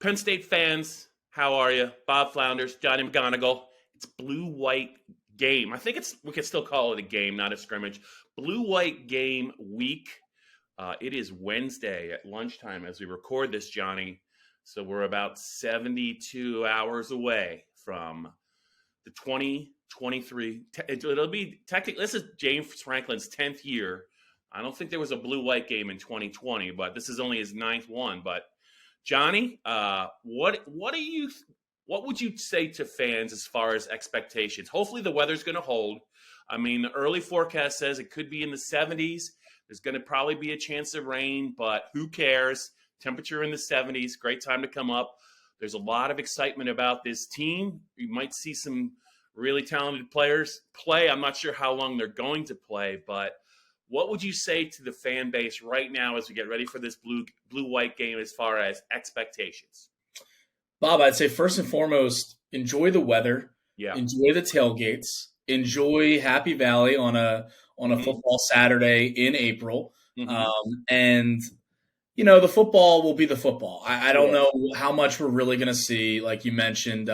Penn State fans, how are you? Bob Flounders, Johnny McGonigal. It's blue-white game. I think we can still call it a game, not a scrimmage. Blue-white game week. It is Wednesday at lunchtime as we record this, Johnny. So we're about 72 hours away from the 2023. It'll be technically, this is James Franklin's 10th year. I don't think there was a blue-white game in 2020, but this is only his 9th one. But Johnny, what would you say to fans as far as expectations? Hopefully the weather's going to hold. I mean, the early forecast says it could be in the 70s. There's going to probably be a chance of rain, but who cares? Temperature in the 70s, great time to come up. There's a lot of excitement about this team. You might see some really talented players play. I'm not sure how long they're going to play, but what would you say to the fan base right now as we get ready for this blue-white game as far as expectations? Bob, I'd say first and foremost, enjoy the weather, enjoy the tailgates, enjoy Happy Valley on a football Saturday in April, and the football will be the football. I don't know how much we're really going to see, like you mentioned.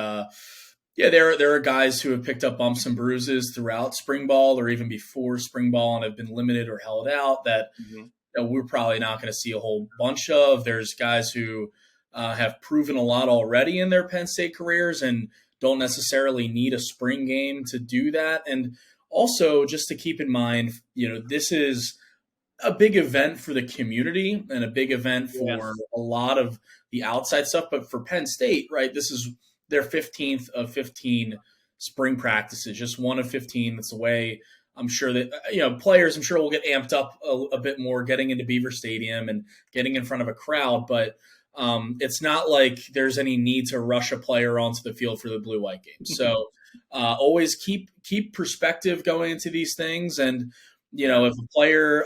There are guys who have picked up bumps and bruises throughout spring ball or even before spring ball and have been limited or held out that we're probably not going to see a whole bunch of. There's guys who have proven a lot already in their Penn State careers and don't necessarily need a spring game to do that. And also, just to keep in mind, this is a big event for the community and a big event for a lot of the outside stuff. But for Penn State, right, this is their 15th of 15 spring practices, just one of 15. That's the way I'm sure that, players, I'm sure will get amped up a bit more getting into Beaver Stadium and getting in front of a crowd. But it's not like there's any need to rush a player onto the field for the blue-white game. So always keep perspective going into these things. And, if a player,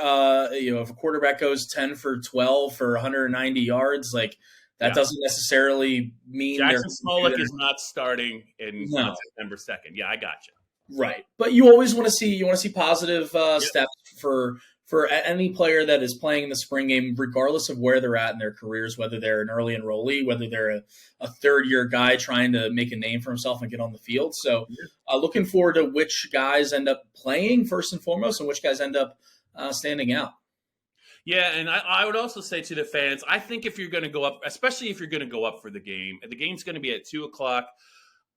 if a quarterback goes 10 for 12 for 190 yards, like that doesn't necessarily mean Jackson Smolik is not starting on September 2nd. Yeah, I got you. Right. But you always want to see positive steps for any player that is playing the spring game, regardless of where they're at in their careers, whether they're an early enrollee, whether they're a third-year guy trying to make a name for himself and get on the field. So looking forward to which guys end up playing first and foremost and which guys end up standing out. Yeah, and I would also say to the fans, I think if you're going to go up, especially if you're going to go up for the game, and the game's going to be at 2:00.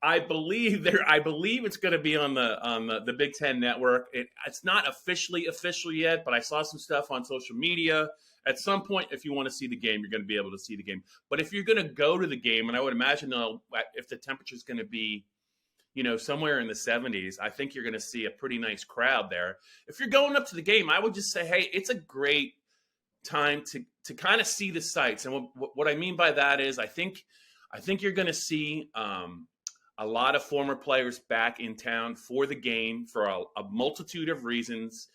I believe it's going to be on the Big Ten Network. It's not official yet, but I saw some stuff on social media. At some point, if you want to see the game, you're going to be able to see the game. But if you're going to go to the game, and I would imagine if the temperature is going to be, somewhere in the 70s, I think you're going to see a pretty nice crowd there. If you're going up to the game, I would just say, hey, it's a great time to kind of see the sights. And what I mean by that is I think you're going to see a lot of former players back in town for the game for a multitude of reasons.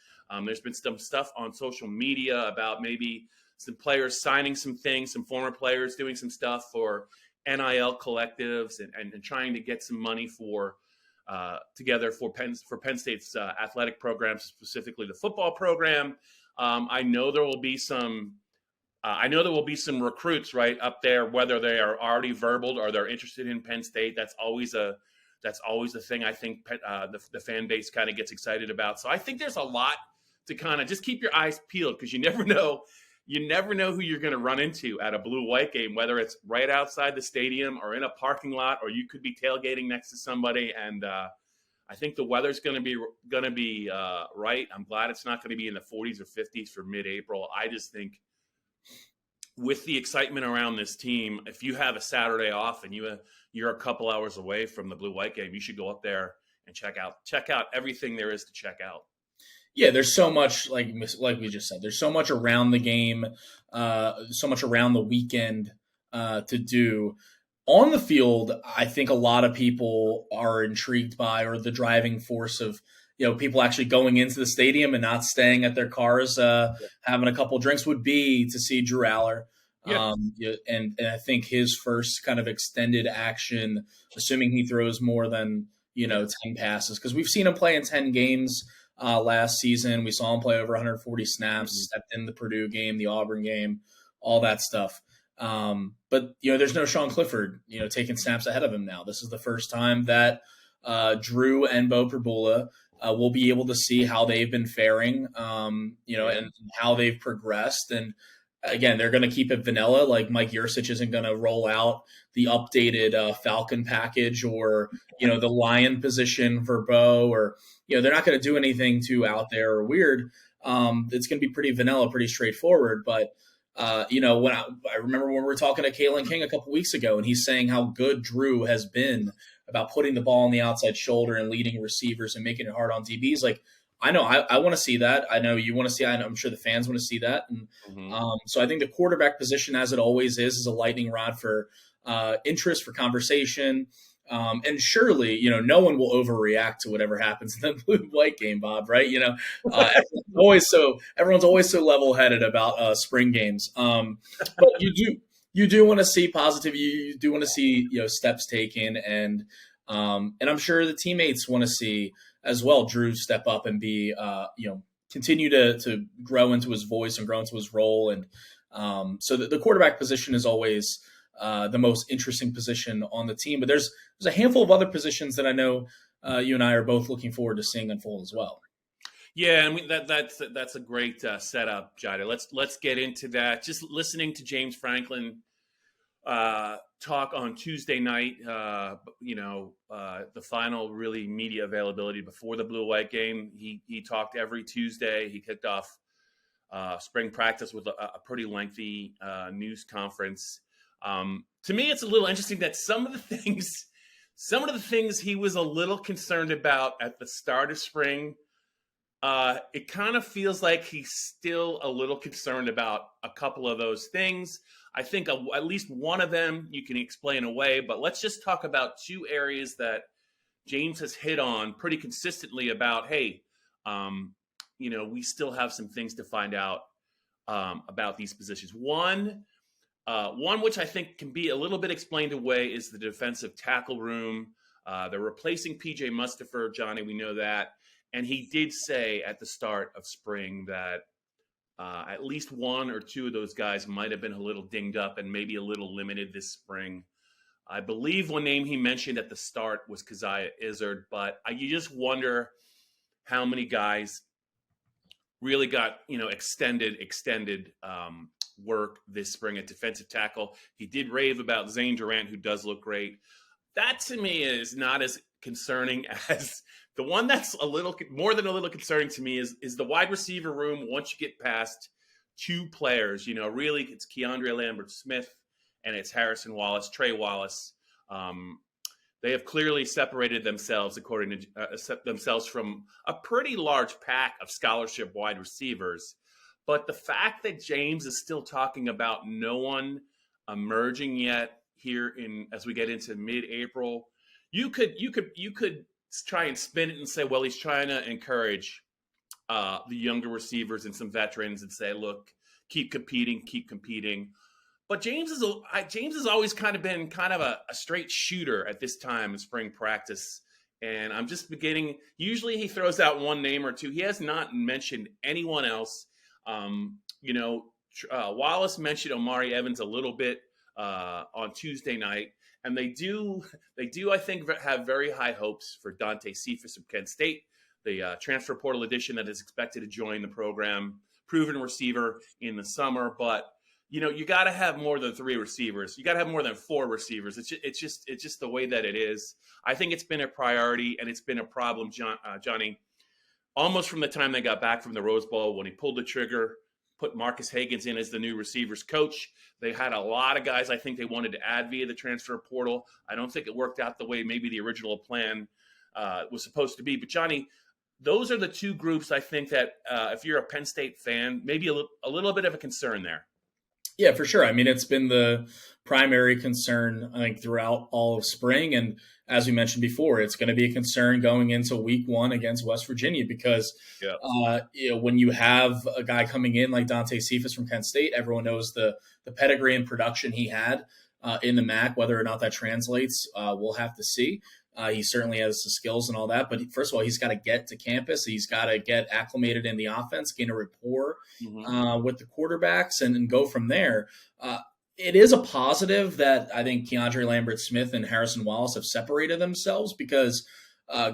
There's been some stuff on social media about maybe some players signing some things, some former players doing some stuff for NIL collectives and trying to get some money together for Penn State's athletic programs, specifically the football program. I know there will be some recruits right up there, whether they are already verbal or they're interested in Penn State. That's always the thing I think the fan base kind of gets excited about. So I think there's a lot to kind of just keep your eyes peeled because you never know who you're going to run into at a blue-white game, whether it's right outside the stadium or in a parking lot, or you could be tailgating next to somebody. And I think the weather's going to be right. I'm glad it's not going to be in the 40s or 50s for mid-April. I just think with the excitement around this team, if you have a Saturday off and you're a couple hours away from the blue-white game, you should go up there and check out everything there is to check out. Yeah, there's so much, like we just said, there's so much around the game, so much around the weekend to do. On the field, I think a lot of people are intrigued by, or the driving force of, people actually going into the stadium and not staying at their cars, having a couple drinks, would be to see Drew Aller. Yeah. And I think his first kind of extended action, assuming he throws more than, 10 passes, because we've seen him play in 10 games last season. We saw him play over 140 snaps, stepped in the Purdue game, the Auburn game, all that stuff. But there's no Sean Clifford, taking snaps ahead of him now. This is the first time that Drew and Bo Perbula will be able to see how they've been faring, and how they've progressed. And again, they're going to keep it vanilla. Like Mike Yursich isn't going to roll out the updated Falcon package or, the Lion position for Bo, or, they're not going to do anything too out there or weird. It's going to be pretty vanilla, pretty straightforward. But, when I remember when we were talking to Kalen King a couple weeks ago, and he's saying how good Drew has been about putting the ball on the outside shoulder and leading receivers and making it hard on DBs. Like, I know I want to see that. I know you want to see. I'm sure the fans want to see that. And so I think the quarterback position, as it always is a lightning rod for interest, for conversation. And surely, no one will overreact to whatever happens in the blue-white game, Bob. Right? Everyone's always so level-headed about spring games. But you do want to see positive. You do want to see steps taken, and I'm sure the teammates want to see as well Drew step up and be continue to grow into his voice and grow into his role. And so the quarterback position is always the most interesting position on the team. But there's a handful of other positions that I know you and I are both looking forward to seeing unfold as well. Yeah, and that's a great setup, Jada. Let's get into that. Just listening to James Franklin talk on Tuesday night, the final really media availability before the blue-white game. He talked every Tuesday. He kicked off spring practice with a pretty lengthy news conference. To me, it's a little interesting that some of the things he was a little concerned about at the start of spring, it kind of feels like he's still a little concerned about a couple of those things. I think at least one of them you can explain away, but let's just talk about two areas that James has hit on pretty consistently about, hey, we still have some things to find out about these positions. One which I think can be a little bit explained away is the defensive tackle room. They're replacing PJ Mustipher, Johnny, we know that. And he did say at the start of spring that at least one or two of those guys might have been a little dinged up and maybe a little limited this spring. I believe one name he mentioned at the start was Keziah Izzard, but you just wonder how many guys really got extended work this spring at defensive tackle. He did rave about Zane Durant, who does look great. That to me is not as concerning as the one that's a little more than a little concerning to me is the wide receiver room. Once you get past two players, really it's Keandre Lambert-Smith and it's Harrison Wallace, Trey Wallace. They have clearly separated themselves, according to themselves, from a pretty large pack of scholarship wide receivers. But the fact that James is still talking about no one emerging yet here as we get into mid-April, you could try and spin it and say, well, he's trying to encourage the younger receivers and some veterans and say, look, keep competing. But James has always kind of been a straight shooter at this time in spring practice. And I'm just beginning. Usually he throws out one name or two. He has not mentioned anyone else. Wallace mentioned Omari Evans a little bit on Tuesday night. And they do, I think, have very high hopes for Dante Cephas from Penn State, the transfer portal addition that is expected to join the program, proven receiver in the summer. But you got to have more than three receivers. You got to have more than four receivers. It's just the way that it is. I think it's been a priority and it's been a problem, Johnny, almost from the time they got back from the Rose Bowl when he pulled the trigger, put Marcus Hagans in as the new receivers coach. They had a lot of guys I think they wanted to add via the transfer portal. I don't think it worked out the way maybe the original plan was supposed to be. But, Johnny, those are the two groups I think that if you're a Penn State fan, maybe a little bit of a concern there. Yeah, for sure. I mean, it's been the primary concern, I think, throughout all of spring. And as we mentioned before, it's going to be a concern going into week one against West Virginia because, when you have a guy coming in like Dante Cephas from Penn State, everyone knows the pedigree and production he had in the MAC. Whether or not that translates, we'll have to see. He certainly has the skills and all that. But first of all, he's got to get to campus. He's got to get acclimated in the offense, gain a rapport with the quarterbacks, and go from there. it is a positive that I think Keandre Lambert-Smith and Harrison Wallace have separated themselves because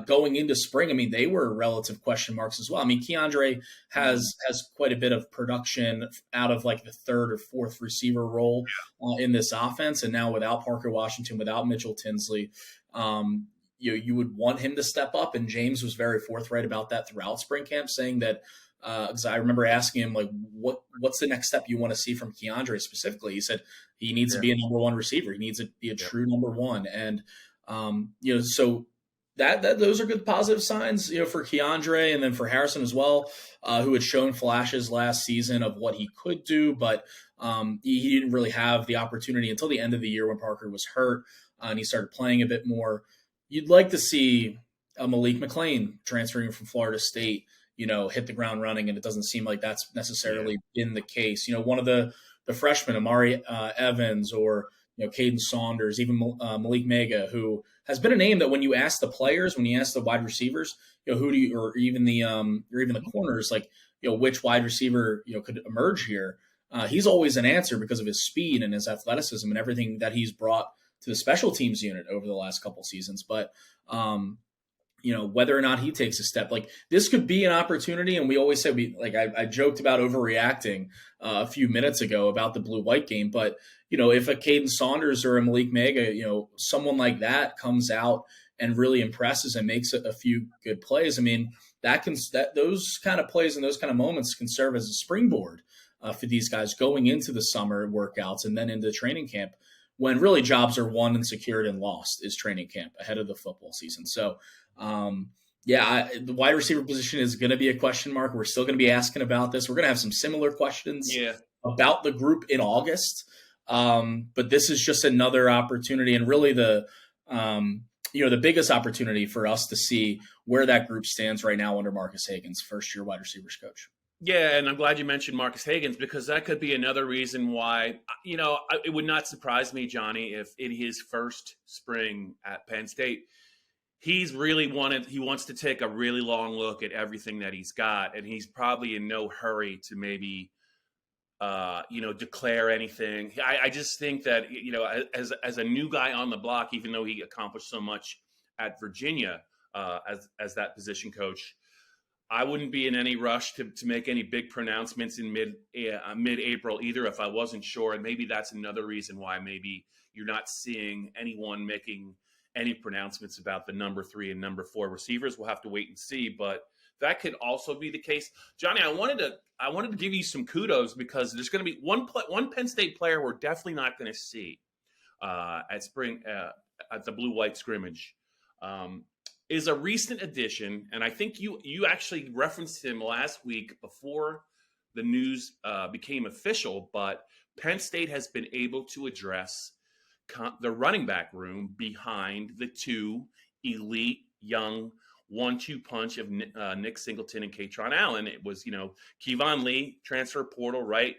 going into spring, I mean, they were relative question marks as well. I mean, Keandre has quite a bit of production out of like the third or fourth receiver role in this offense. And now without Parker Washington, without Mitchell Tinsley, you would want him to step up. And James was very forthright about that throughout spring camp, saying that, because I remember asking him, like, what's the next step you want to see from Keandre specifically? He said he needs to be a number one receiver. He needs to be a true number one. And, so that those are good positive signs, for Keandre and then for Harrison as well, who had shown flashes last season of what he could do, but he didn't really have the opportunity until the end of the year when Parker was hurt and he started playing a bit more. You'd like to see Malik McClain transferring from Florida State, hit the ground running, and it doesn't seem like that's necessarily been the case. One of the freshmen, Amari Evans or Caden Saunders, even Malik Mega, who has been a name that when you ask the players, when you ask the wide receivers, who do you, or even the corners, like, which wide receiver, could emerge here, he's always an answer because of his speed and his athleticism and everything that he's brought to the special teams unit over the last couple seasons. But, whether or not he takes a step, like this could be an opportunity. And we always say I joked about overreacting a few minutes ago about the blue-white game, but if a Caden Saunders or a Malik Mega, someone like that comes out and really impresses and makes a few good plays, I mean, those kind of plays and those kind of moments can serve as a springboard for these guys going into the summer workouts and then into training camp, when really jobs are won and secured and lost is training camp ahead of the football season. So, the wide receiver position is going to be a question mark. We're still going to be asking about this. We're going to have some similar questions about the group in August. But this is just another opportunity, and really the biggest opportunity for us to see where that group stands right now under Marcus Hagan's first-year wide receivers coach. Yeah, and I'm glad you mentioned Marcus Hagan's, because that could be another reason why, it would not surprise me, Johnny, if in his first spring at Penn State, he wants to take a really long look at everything that he's got, and he's probably in no hurry to maybe declare anything. I just think that, as a new guy on the block, even though he accomplished so much at Virginia as that position coach, I wouldn't be in any rush to make any big pronouncements in mid-April either if I wasn't sure. And maybe that's another reason why maybe you're not seeing anyone making any pronouncements about the number 3 and number 4 receivers. We'll have to wait and see, but that could also be the case. Johnny, I wanted to give you some kudos, because there's going to be one Penn State player we're definitely not going to see at spring at the blue-white scrimmage. Is a recent addition, and I think you actually referenced him last week before the news became official, but Penn State has been able to address the running back room behind the two elite young 1-2 punch of Nick Singleton and Katron Allen. It was, Kevon Lee, transfer portal, right?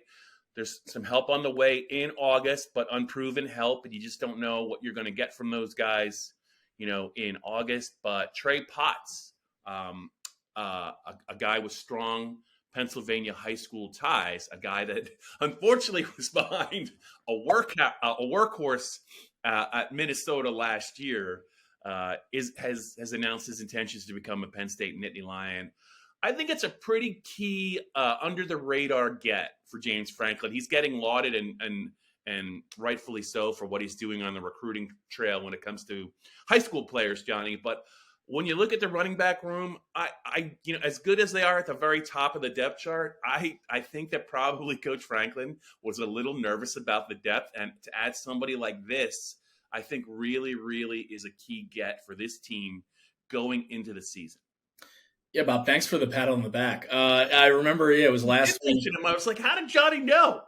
There's some help on the way in August, but unproven help, and you just don't know what you're going to get from those guys, in August. But Trey Potts, a guy with strong Pennsylvania high school ties, a guy that unfortunately was behind a workhorse at Minnesota last year, has announced his intentions to become a Penn State Nittany Lion. I think it's a pretty key under the radar get for James Franklin. He's getting lauded and rightfully so for what he's doing on the recruiting trail when it comes to high school players, Johnny. But when you look at the running back room, I as good as they are at the very top of the depth chart, I think that probably Coach Franklin was a little nervous about the depth, and to add somebody like this, I think really, really is a key get for this team going into the season. Yeah, Bob, thanks for the pat on the back. I remember, it was last week. I was like, how did Johnny know?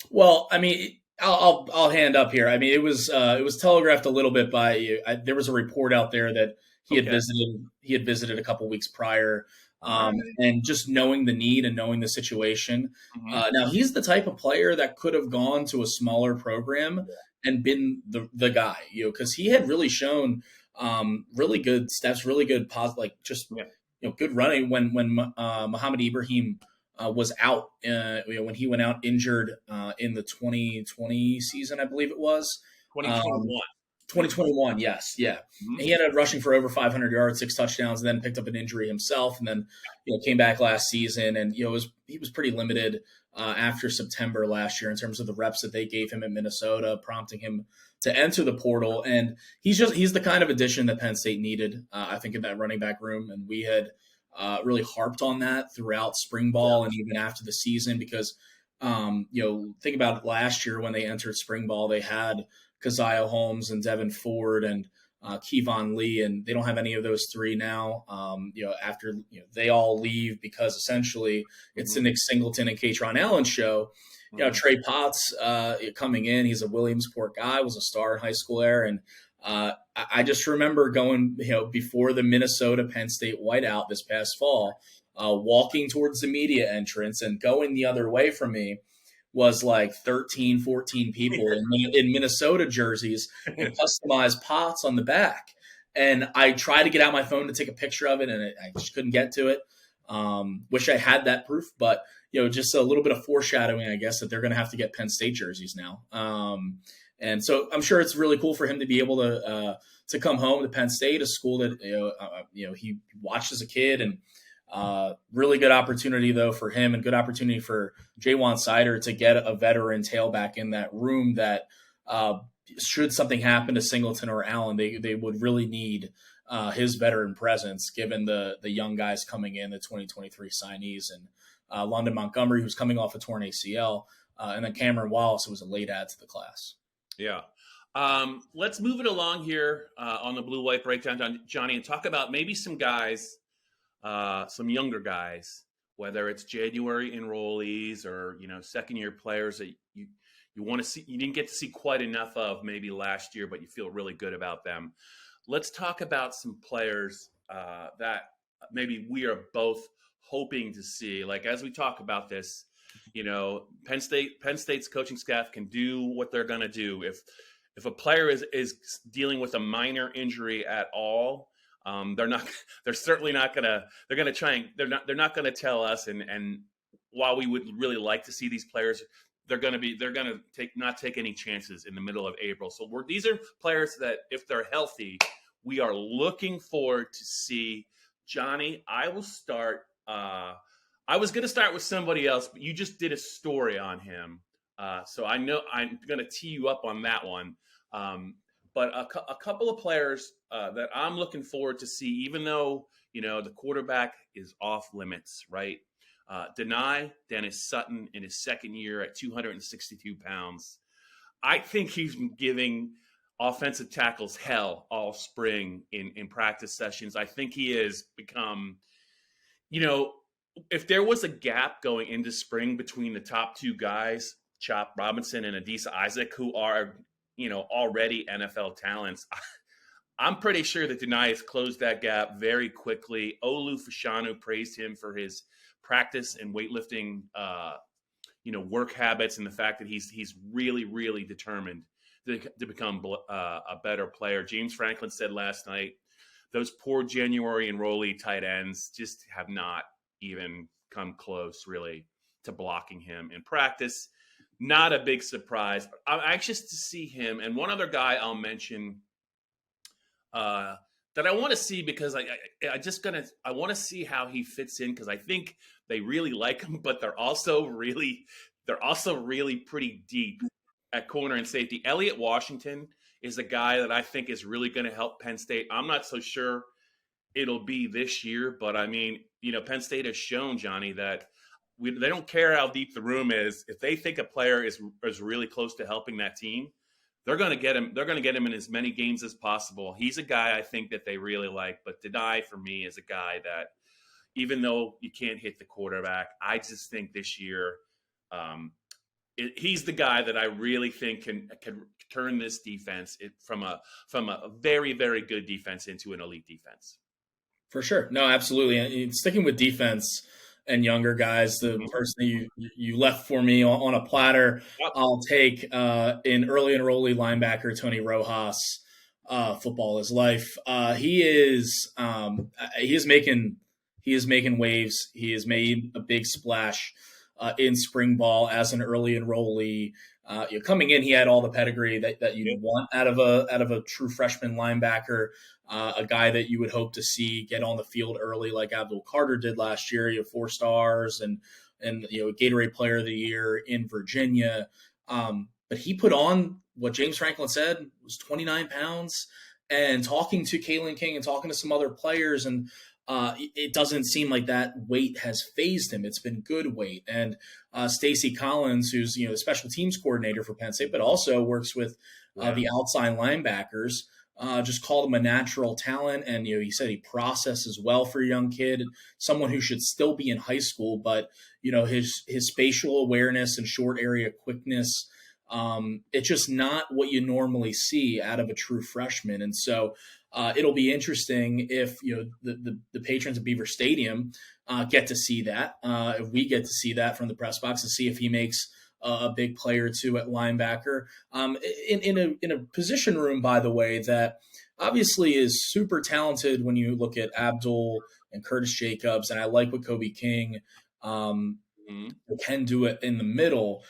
Well, I mean, I'll hand up here. I mean, it was telegraphed a little bit by there was a report out there that he had visited a couple weeks prior, and just knowing the need and knowing the situation. Mm-hmm. Now he's the type of player that could have gone to a smaller program and been the guy, because he had really shown really good steps, really good positive, like just good running when Muhammad Ibrahim was out when he went out injured in the 2020 season, I believe it was. 2021. 2021, yes, yeah. Mm-hmm. And he ended up rushing for over 500 yards, 6 touchdowns, and then picked up an injury himself, and then came back last season, and he was pretty limited after September last year in terms of the reps that they gave him in Minnesota, prompting him to enter the portal. And he's the kind of addition that Penn State needed, I think, in that running back room, and we had really harped on that throughout spring ball and even after the season because think about it, last year when they entered spring ball, they had Keziah Holmes and Devin Ford and Kevon Lee, and they don't have any of those three now. After they all leave because essentially it's the Nick Singleton and Katron Allen show. Trey Potts coming in, he's a Williamsport guy, was a star in high school there, and I just remember going before the Minnesota Penn State whiteout this past fall, walking towards the media entrance and going the other way from me was like 13, 14 people in Minnesota jerseys and customized Pots on the back. And I tried to get out my phone to take a picture of it, and I just couldn't get to it. Wish I had that proof, but just a little bit of foreshadowing, I guess, that they're going to have to get Penn State jerseys now. And so I'm sure it's really cool for him to be able to come home to Penn State, a school that he watched as a kid, and really good opportunity though for him, and good opportunity for Jaywan Sider to get a veteran tailback in that room that should something happen to Singleton or Allen, they would really need his veteran presence given the young guys coming in, the 2023 signees, and London Montgomery, who's coming off a torn ACL, and then Cameron Wallace, who was a late add to the class. Yeah. Let's move it along here on the Blue White Breakdown, Johnny, and talk about maybe some guys, some younger guys, whether it's January enrollees or second year players that you want to see, you didn't get to see quite enough of maybe last year, but you feel really good about them. Let's talk about some players that maybe we are both hoping to see. Like as we talk about this, Penn State's coaching staff can do what they're going to do. If a player is dealing with a minor injury at all, they're not going to tell us. And while we would really like to see these players, they're going to not take any chances in the middle of April. So these are players that if they're healthy, we are looking forward to see. Johnny, I will start. I was going to start with somebody else, but you just did a story on him. So I know I'm going to tee you up on that one. But a couple of players that I'm looking forward to see, even though, the quarterback is off limits, right? Dennis Sutton in his second year at 262 pounds. I think he's been giving offensive tackles hell all spring in practice sessions. I think he has become, if there was a gap going into spring between the top two guys, Chop Robinson and Adisa Isaac, who are, already NFL talents, I'm pretty sure that Denai has closed that gap very quickly. Olu Fashanu praised him for his practice and weightlifting, work habits, and the fact that he's really, really determined to become a better player. James Franklin said last night, those poor January enrollee tight ends just have not even come close, really, to blocking him in practice. Not a big surprise. I'm anxious to see him. And one other guy I'll mention that I want to see, because I want to see how he fits in, because I think they really like him, but they're also really pretty deep at corner and safety. Elliott Washington is a guy that I think is really going to help Penn State. I'm not so sure it'll be this year, but I mean, Penn State has shown, Johnny, that they don't care how deep the room is. If they think a player is really close to helping that team, they're going to get him. They're going to get him in as many games as possible. He's a guy I think that they really like. But Denai, for me, is a guy that, even though you can't hit the quarterback, I just think this year he's the guy that I really think can turn this defense from a very, very good defense into an elite defense. For sure. No, absolutely. And sticking with defense and younger guys, the person you left for me on a platter, I'll take in early enrollee linebacker Tony Rojas. Football is life. He is making he is making waves. He has made a big splash in spring ball as an early enrollee. Coming in, he had all the pedigree that you'd want out of a true freshman linebacker, a guy that you would hope to see get on the field early, like Abdul Carter did last year. You have 4 stars and Gatorade Player of the Year in Virginia. But he put on what James Franklin said was 29 pounds. And talking to Kalen King and talking to some other players, and it doesn't seem like that weight has phased him. It's been good weight. And Stacy Collins, who's the special teams coordinator for Penn State, but also works with the outside linebackers, just called him a natural talent. And he said he processes well for a young kid, someone who should still be in high school, but his spatial awareness and short area quickness. It's just not what you normally see out of a true freshman. And so it'll be interesting if the patrons of Beaver Stadium get to see that. If we get to see that from the press box to see if he makes a big play or two at linebacker in a position room, by the way, that obviously is super talented when you look at Abdul and Curtis Jacobs. And I like what Kobe King can do it in the middle.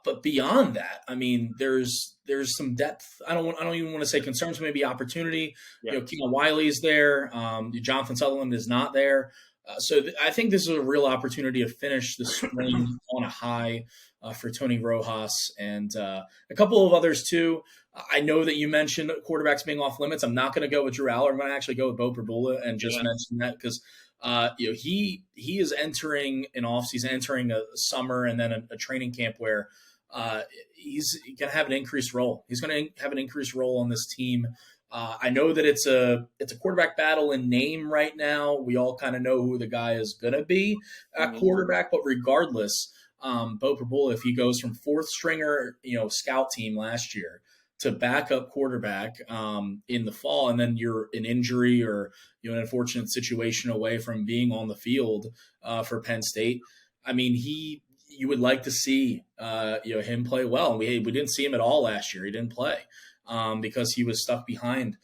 But beyond that, I mean, there's some depth. I don't even want to say concerns, maybe opportunity. Yeah. Keegan Wiley's there. Jonathan Sutherland is not there. So I think this is a real opportunity to finish the spring on a high for Tony Rojas and a couple of others too. I know that you mentioned quarterbacks being off limits. I'm not going to go with Drew Aller. I'm going to actually go with Bo Perbula and just mention that because he is entering an offseason, entering a summer and then a training camp where he's going to have an increased role. He's going to have an increased role on this team. I know that it's a quarterback battle in name right now. We all kind of know who the guy is going to be at quarterback, but regardless, Bo Perbula, if he goes from 4th stringer, scout team last year to backup quarterback in the fall, and then you're an injury or an unfortunate situation away from being on the field for Penn State. I mean, you would like to see him play well. We didn't see him at all last year. He didn't play because he was stuck behind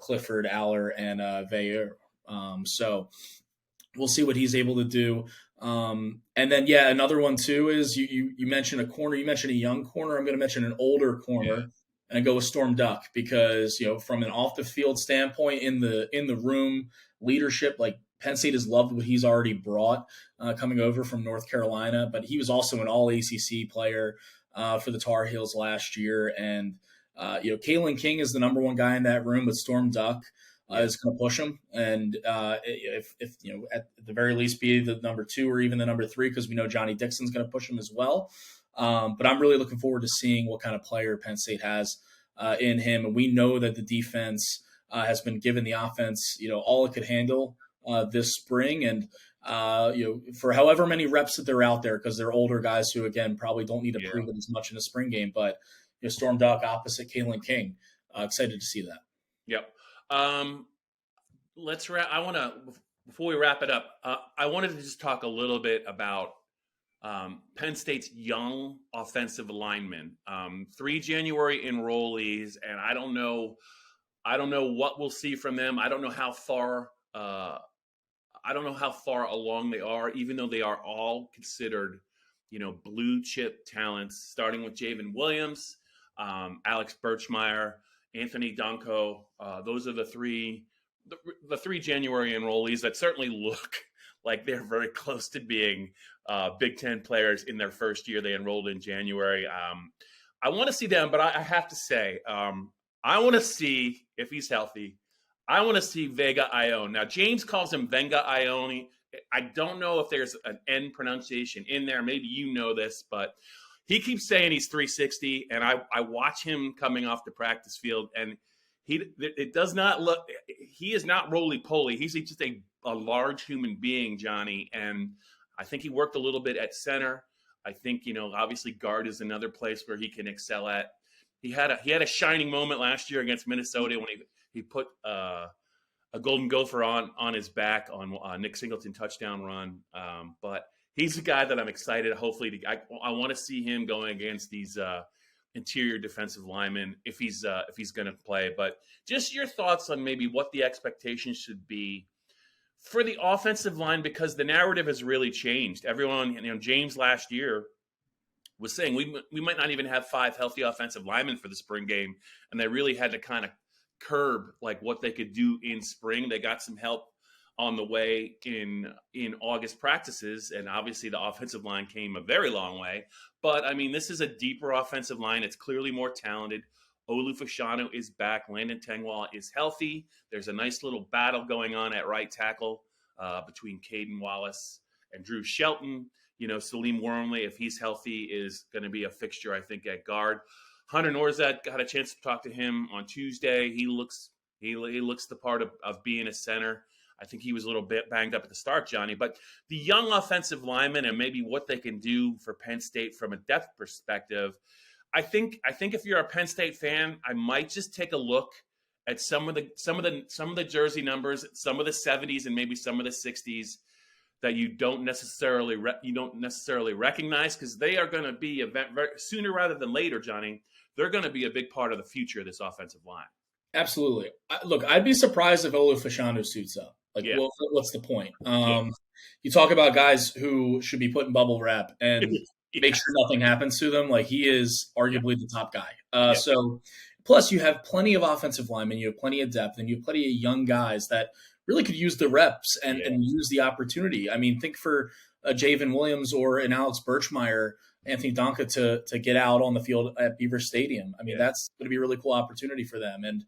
Clifford, Aller, and Veilleux. So we'll see what he's able to do. And then another one too is you mentioned a corner. You mentioned a young corner. I'm going to mention an older corner. Yeah. And go with Storm Duck because, from an off the field standpoint in the room leadership, like Penn State has loved what he's already brought coming over from North Carolina, but he was also an all ACC player for the Tar Heels last year. And, Kalen King is the number 1 guy in that room, but Storm Duck is going to push him. And if at the very least be the number 2 or even the number 3, because we know Johnny Dixon's going to push him as well. But I'm really looking forward to seeing what kind of player Penn State has in him. And we know that the defense has been given the offense, all it could handle this spring. And, for however many reps that they're out there, because they're older guys who, again, probably don't need to prove it as much in a spring game. But Storm Duck opposite Kalen King. Excited to see that. Yep. Let's wrap. Before we wrap it up, I wanted to just talk a little bit about Penn State's young offensive linemen, 3 January enrollees, and I don't know what we'll see from them. I don't know how far along they are, even though they are all considered, blue chip talents, starting with Javen Williams, Alex Birchmeyer, Anthony Donko. Those are the three January enrollees that certainly look like they're very close to being Big Ten players in their first year. They enrolled in January. I want to see them, but I have to say, I want to see, if he's healthy, I want to see Vega Ione. Now, James calls him Venga Ione. I don't know if there's an N pronunciation in there. Maybe you know this, but he keeps saying he's 360, and I watch him coming off the practice field, and it does not look – he is not roly-poly. He's just a large human being, Johnny, and I think he worked a little bit at center. I think, obviously guard is another place where he can excel at. He had a shining moment last year against Minnesota when he put a Golden Gopher on his back on Nick Singleton touchdown run. But he's a guy that I'm excited. Hopefully, I want to see him going against these interior defensive linemen if he's going to play. But just your thoughts on maybe what the expectations should be For the offensive line, because the narrative has really changed. Everyone, James last year was saying we might not even have 5 healthy offensive linemen for the spring game, and they really had to kind of curb like what they could do in spring. They got some help on the way in August practices, and obviously the offensive line came a very long way. But I mean, this is a deeper offensive line. It's clearly more talented. Olu Fashanu is back. Landon Tengwall is healthy. There's a nice little battle going on at right tackle between Caden Wallace and Drew Shelton. Salim Wormley, if he's healthy, is going to be a fixture, I think, at guard. Hunter Norzad, got a chance to talk to him on Tuesday. He looks the part of being a center. I think he was a little bit banged up at the start, Johnny. But the young offensive linemen and maybe what they can do for Penn State from a depth perspective, I think if you're a Penn State fan, I might just take a look at some of the jersey numbers, some of the 70s and maybe some of the 60s that you don't necessarily recognize, because they are going to be sooner rather than later, Johnny. They're going to be a big part of the future of this offensive line. Absolutely. Look, I'd be surprised if Olu Fashanu suits up. What's the point? You talk about guys who should be put in bubble wrap and make sure nothing happens to them. Like, he is arguably the top guy. So, plus you have plenty of offensive linemen, you have plenty of depth, and you have plenty of young guys that really could use the reps and use the opportunity. I mean, think for Javen Williams or an Alex Birchmeyer, Anthony Donka to get out on the field at Beaver Stadium. I mean, that's going to be a really cool opportunity for them. And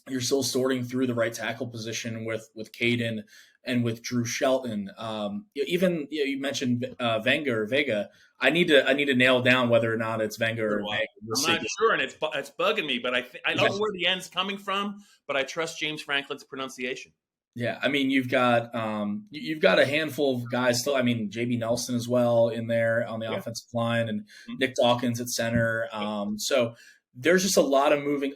you're still sorting through the right tackle position with Caden and with Drew Shelton. Even you mentioned Vega. I need to nail down whether or not it's Venga or Vega. I'm not sure, and it's bugging me, but I don't know where the end's coming from, but I trust James Franklin's pronunciation. Yeah, I mean, you've got a handful of guys still. I mean, JB Nelson as well in there on the offensive line, and Nick Dawkins at center. So there's just a lot of moving.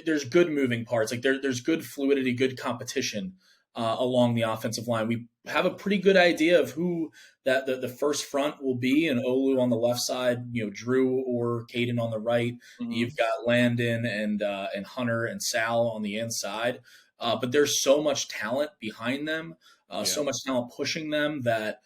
There's good moving parts. Like there's good fluidity, good competition along the offensive line. We have a pretty good idea of who that the first front will be, and Olu on the left side, Drew or Caden on the right. Mm-hmm. You've got Landon and Hunter and Sal on the inside. But there's so much talent behind them, so much talent pushing them that,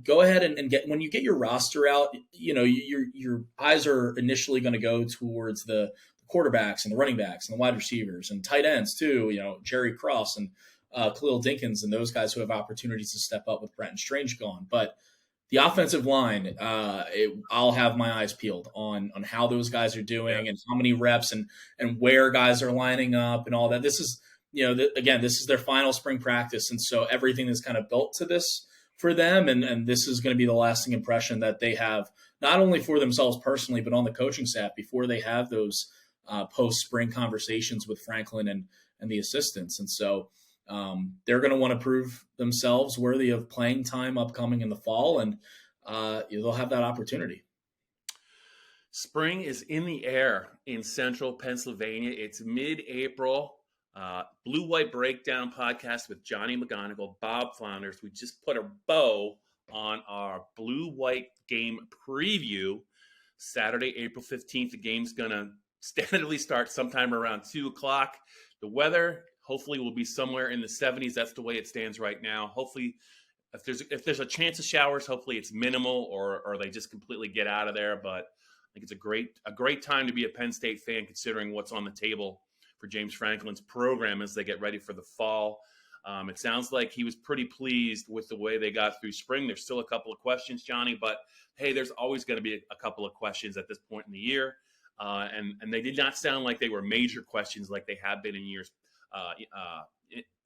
go ahead and get, when you get your roster out, your eyes are initially going to go towards the quarterbacks and the running backs and the wide receivers and tight ends too, Jerry Cross and Khalil Dinkins and those guys who have opportunities to step up with Brenton Strange gone. But the offensive line, I'll have my eyes peeled on how those guys are doing and how many reps and where guys are lining up and all that. This is, this is their final spring practice. And so everything is kind of built to this for them. And this is going to be the lasting impression that they have, not only for themselves personally, but on the coaching staff before they have those post-spring conversations with Franklin and the assistants. And so they're going to want to prove themselves worthy of playing time upcoming in the fall, and they'll have that opportunity. Spring is in the air in central Pennsylvania. It's mid-April. Blue-White Breakdown podcast with Johnny McGonigal, Bob Flounders. We just put a bow on our Blue-White game preview. Saturday, April 15th. The game's going to standardly start sometime around 2 o'clock. The weather hopefully will be somewhere in the 70s. That's the way it stands right now. Hopefully, if there's a chance of showers, hopefully it's minimal or they just completely get out of there. But I think it's a great time to be a Penn State fan, considering what's on the table for James Franklin's program as they get ready for the fall. It sounds like he was pretty pleased with the way they got through spring. There's still a couple of questions, Johnny, but hey, there's always going to be a couple of questions at this point in the year. And they did not sound like they were major questions like they have been in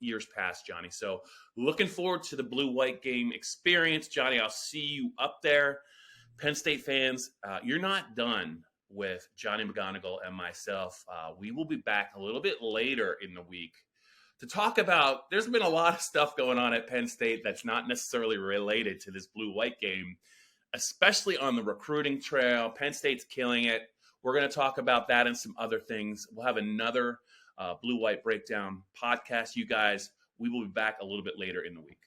years past, Johnny. So looking forward to the Blue-White game experience. Johnny, I'll see you up there. Penn State fans, you're not done with Johnny McGonigal and myself. We will be back a little bit later in the week to talk about, there's been a lot of stuff going on at Penn State that's not necessarily related to this Blue-White game, especially on the recruiting trail. Penn State's killing it. We're going to talk about that and some other things. We'll have another Blue-White Breakdown podcast, you guys. We will be back a little bit later in the week.